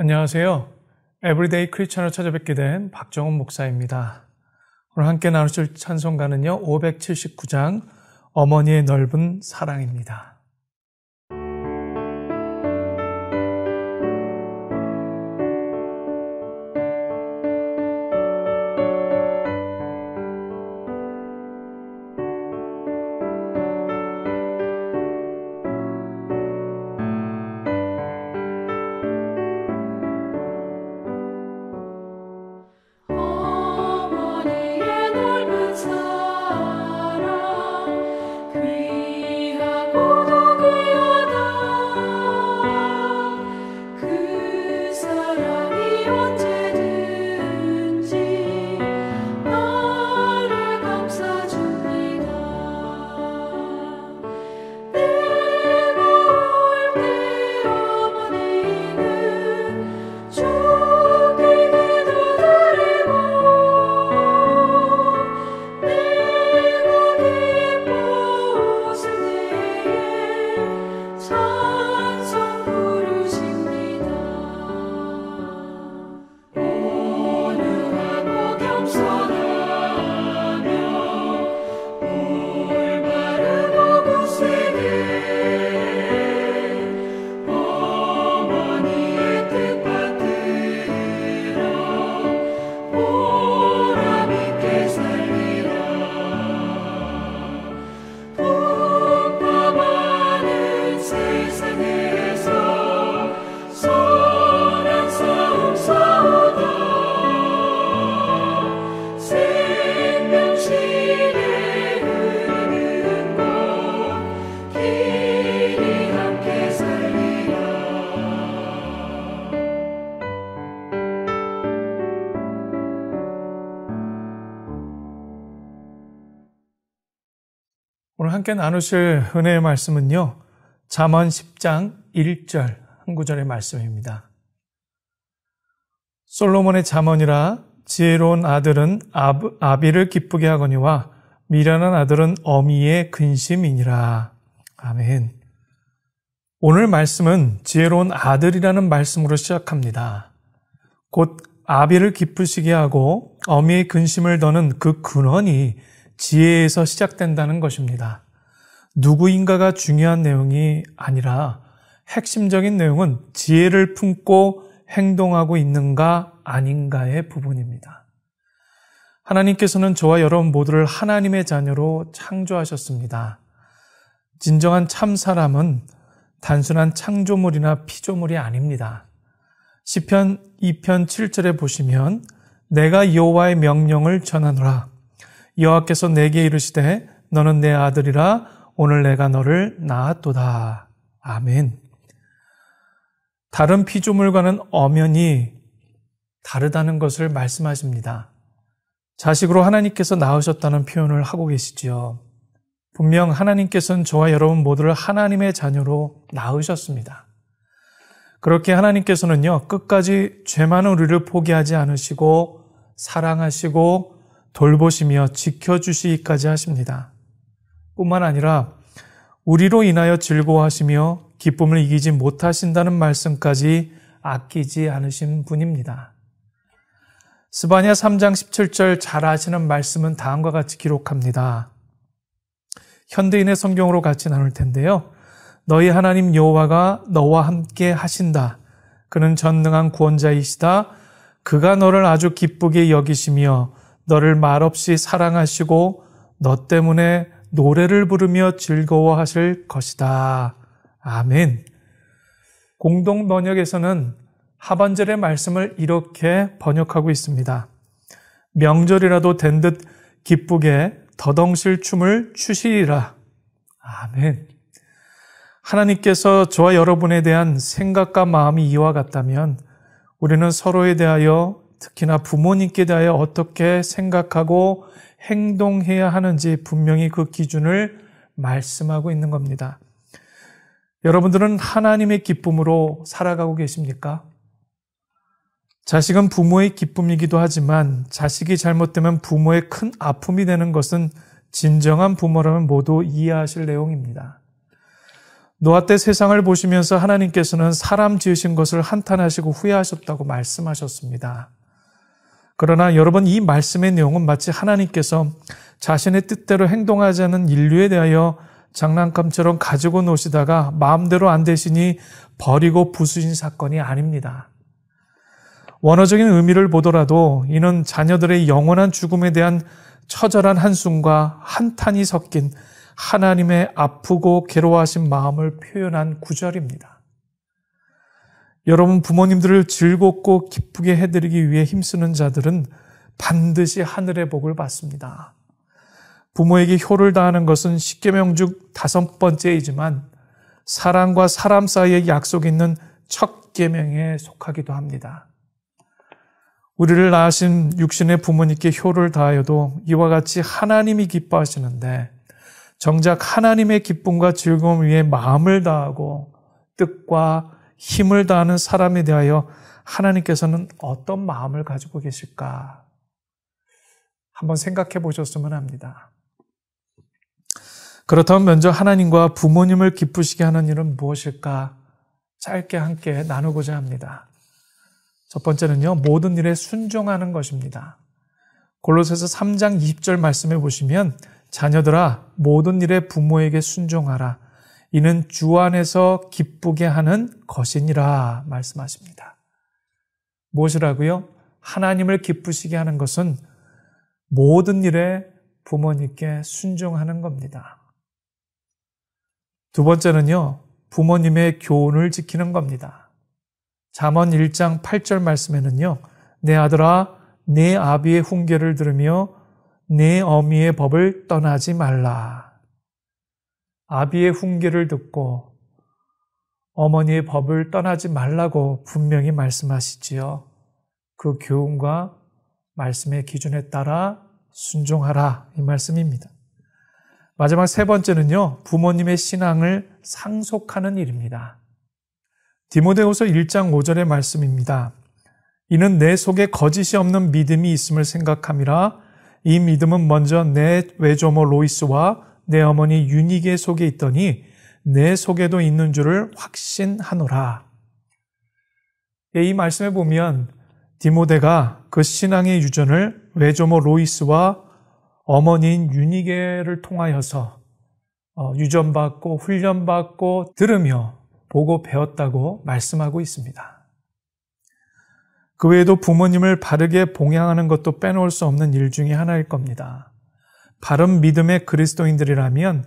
안녕하세요. 에브리데이 크리스천을 찾아뵙게 된 박정훈 목사입니다. 오늘 함께 나누실 찬송가는요, 579장 어머니의 넓은 사랑입니다. 오늘 함께 나누실 은혜의 말씀은요, 잠언 10장 1절 한 구절의 말씀입니다. 솔로몬의 잠언이라 지혜로운 아들은 아비를 기쁘게 하거니와 미련한 아들은 어미의 근심이니라. 아멘. 오늘 말씀은 지혜로운 아들이라는 말씀으로 시작합니다. 곧 아비를 기쁘시게 하고 어미의 근심을 더는 그 근원이 지혜에서 시작된다는 것입니다. 누구인가가 중요한 내용이 아니라 핵심적인 내용은 지혜를 품고 행동하고 있는가 아닌가의 부분입니다. 하나님께서는 저와 여러분 모두를 하나님의 자녀로 창조하셨습니다. 진정한 참 사람은 단순한 창조물이나 피조물이 아닙니다. 시편 2편 7절에 보시면 내가 여호와의 명령을 전하노라. 여호와께서 내게 이르시되 너는 내 아들이라 오늘 내가 너를 낳았도다. 아멘. 다른 피조물과는 엄연히 다르다는 것을 말씀하십니다. 자식으로 하나님께서 낳으셨다는 표현을 하고 계시지요. 분명 하나님께서는 저와 여러분 모두를 하나님의 자녀로 낳으셨습니다. 그렇게 하나님께서는요, 끝까지 죄 많은 우리를 포기하지 않으시고 사랑하시고 돌보시며 지켜주시기까지 하십니다. 뿐만 아니라 우리로 인하여 즐거워하시며 기쁨을 이기지 못하신다는 말씀까지 아끼지 않으신 분입니다. 스바냐 3장 17절 잘 아시는 말씀은 다음과 같이 기록합니다. 현대인의 성경으로 같이 나눌 텐데요. 너희 하나님 여호와가 너와 함께 하신다. 그는 전능한 구원자이시다. 그가 너를 아주 기쁘게 여기시며 너를 말없이 사랑하시고 너 때문에 노래를 부르며 즐거워하실 것이다. 아멘. 공동 번역에서는 하반절의 말씀을 이렇게 번역하고 있습니다. 명절이라도 된 듯 기쁘게 더덩실 춤을 추시리라. 아멘. 하나님께서 저와 여러분에 대한 생각과 마음이 이와 같다면 우리는 서로에 대하여 특히나 부모님께 대하여 어떻게 생각하고 행동해야 하는지 분명히 그 기준을 말씀하고 있는 겁니다. 여러분들은 하나님의 기쁨으로 살아가고 계십니까? 자식은 부모의 기쁨이기도 하지만 자식이 잘못되면 부모의 큰 아픔이 되는 것은 진정한 부모라면 모두 이해하실 내용입니다. 노아 때 세상을 보시면서 하나님께서는 사람 지으신 것을 한탄하시고 후회하셨다고 말씀하셨습니다. 그러나 여러분, 이 말씀의 내용은 마치 하나님께서 자신의 뜻대로 행동하지 않은 인류에 대하여 장난감처럼 가지고 노시다가 마음대로 안 되시니 버리고 부수신 사건이 아닙니다. 원어적인 의미를 보더라도 이는 자녀들의 영원한 죽음에 대한 처절한 한숨과 한탄이 섞인 하나님의 아프고 괴로워하신 마음을 표현한 구절입니다. 여러분, 부모님들을 즐겁고 기쁘게 해드리기 위해 힘쓰는 자들은 반드시 하늘의 복을 받습니다. 부모에게 효를 다하는 것은 십계명 중 5번째이지만 사람과 사람 사이에 약속이 있는 첫 계명에 속하기도 합니다. 우리를 낳으신 육신의 부모님께 효를 다하여도 이와 같이 하나님이 기뻐하시는데, 정작 하나님의 기쁨과 즐거움 위에 마음을 다하고 뜻과 힘을 다하는 사람에 대하여 하나님께서는 어떤 마음을 가지고 계실까? 한번 생각해 보셨으면 합니다. 그렇다면 먼저 하나님과 부모님을 기쁘시게 하는 일은 무엇일까? 짧게 함께 나누고자 합니다. 첫 번째는요, 모든 일에 순종하는 것입니다. 골로새서 3장 20절 말씀해 보시면, 자녀들아 모든 일에 부모에게 순종하라. 이는 주 안에서 기쁘게 하는 것이니라 말씀하십니다. 무엇이라고요? 하나님을 기쁘시게 하는 것은 모든 일에 부모님께 순종하는 겁니다. 두 번째는요, 부모님의 교훈을 지키는 겁니다. 잠언 1장 8절 말씀에는요, 내 아들아 내 아비의 훈계를 들으며 내 어미의 법을 떠나지 말라. 아비의 훈계를 듣고 어머니의 법을 떠나지 말라고 분명히 말씀하시지요. 그 교훈과 말씀의 기준에 따라 순종하라, 이 말씀입니다. 마지막 세 번째는요, 부모님의 신앙을 상속하는 일입니다. 디모데후서 1장 5절의 말씀입니다. 이는 내 속에 거짓이 없는 믿음이 있음을 생각함이라. 이 믿음은 먼저 내 외조모 로이스와 내 어머니 유니게 속에 있더니 내 속에도 있는 줄을 확신하노라. 이 말씀에 보면 디모데가 그 신앙의 유전을 외조모 로이스와 어머니인 유니게를 통하여서 유전받고 훈련받고 들으며 보고 배웠다고 말씀하고 있습니다. 그 외에도 부모님을 바르게 봉양하는 것도 빼놓을 수 없는 일 중에 하나일 겁니다. 바른 믿음의 그리스도인들이라면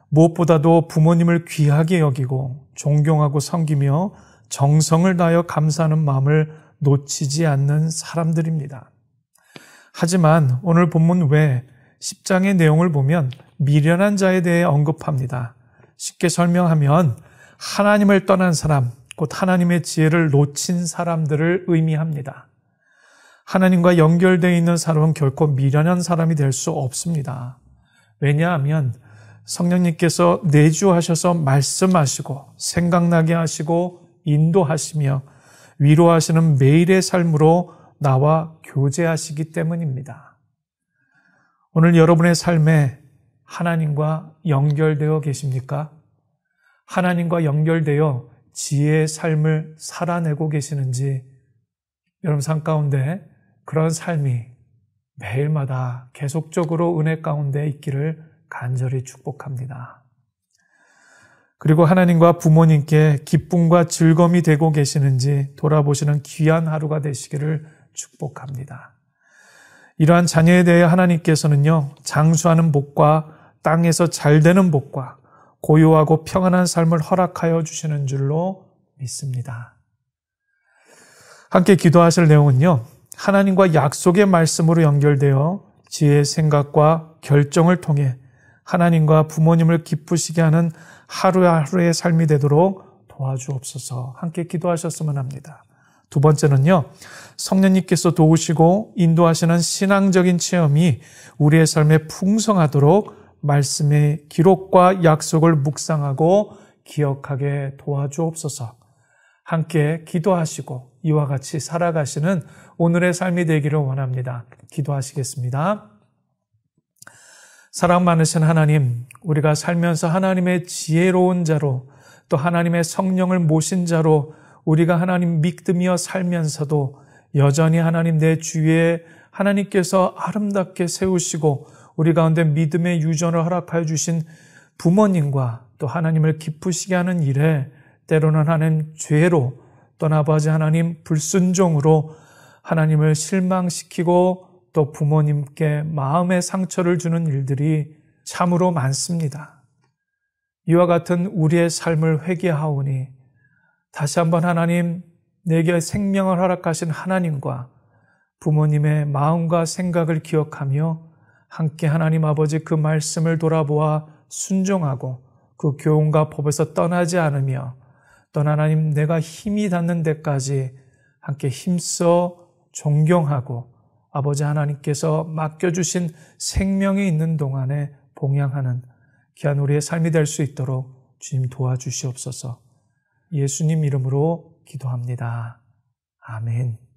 무엇보다도 부모님을 귀하게 여기고 존경하고 섬기며 정성을 다하여 감사하는 마음을 놓치지 않는 사람들입니다. 하지만 오늘 본문 외 10장의 내용을 보면 미련한 자에 대해 언급합니다. 쉽게 설명하면 하나님을 떠난 사람, 곧 하나님의 지혜를 놓친 사람들을 의미합니다. 하나님과 연결되어 있는 사람은 결코 미련한 사람이 될 수 없습니다. 왜냐하면 성령님께서 내주하셔서 말씀하시고 생각나게 하시고 인도하시며 위로하시는 매일의 삶으로 나와 교제하시기 때문입니다. 오늘 여러분의 삶에 하나님과 연결되어 계십니까? 하나님과 연결되어 지혜의 삶을 살아내고 계시는지, 여러분 삶 가운데 그런 삶이 매일마다 계속적으로 은혜 가운데 있기를 간절히 축복합니다. 그리고 하나님과 부모님께 기쁨과 즐거움이 되고 계시는지 돌아보시는 귀한 하루가 되시기를 축복합니다. 이러한 자녀에 대해 하나님께서는요, 장수하는 복과 땅에서 잘되는 복과 고요하고 평안한 삶을 허락하여 주시는 줄로 믿습니다. 함께 기도하실 내용은요, 하나님과 약속의 말씀으로 연결되어 지혜의 생각과 결정을 통해 하나님과 부모님을 기쁘시게 하는 하루하루의 삶이 되도록 도와주옵소서. 함께 기도하셨으면 합니다. 두 번째는요, 성령님께서 도우시고 인도하시는 신앙적인 체험이 우리의 삶에 풍성하도록 말씀의 기록과 약속을 묵상하고 기억하게 도와주옵소서. 함께 기도하시고 이와 같이 살아가시는 오늘의 삶이 되기를 원합니다. 기도하시겠습니다. 사랑 많으신 하나님, 우리가 살면서 하나님의 지혜로운 자로 또 하나님의 성령을 모신 자로 우리가 하나님 믿으며 살면서도 여전히 하나님 내 주위에 하나님께서 아름답게 세우시고 우리 가운데 믿음의 유전을 허락하여 주신 부모님과 또 하나님을 기쁘시게 하는 일에 때로는 하나님 죄로 또는 아버지 하나님 불순종으로 하나님을 실망시키고 또 부모님께 마음의 상처를 주는 일들이 참으로 많습니다. 이와 같은 우리의 삶을 회개하오니 다시 한번 하나님 내게 생명을 허락하신 하나님과 부모님의 마음과 생각을 기억하며 함께 하나님 아버지 그 말씀을 돌아보아 순종하고 그 교훈과 법에서 떠나지 않으며 또 하나님 내가 힘이 닿는 데까지 함께 힘써 존경하고 아버지 하나님께서 맡겨주신 생명이 있는 동안에 봉양하는 귀한 우리의 삶이 될 수 있도록 주님 도와주시옵소서. 예수님 이름으로 기도합니다. 아멘.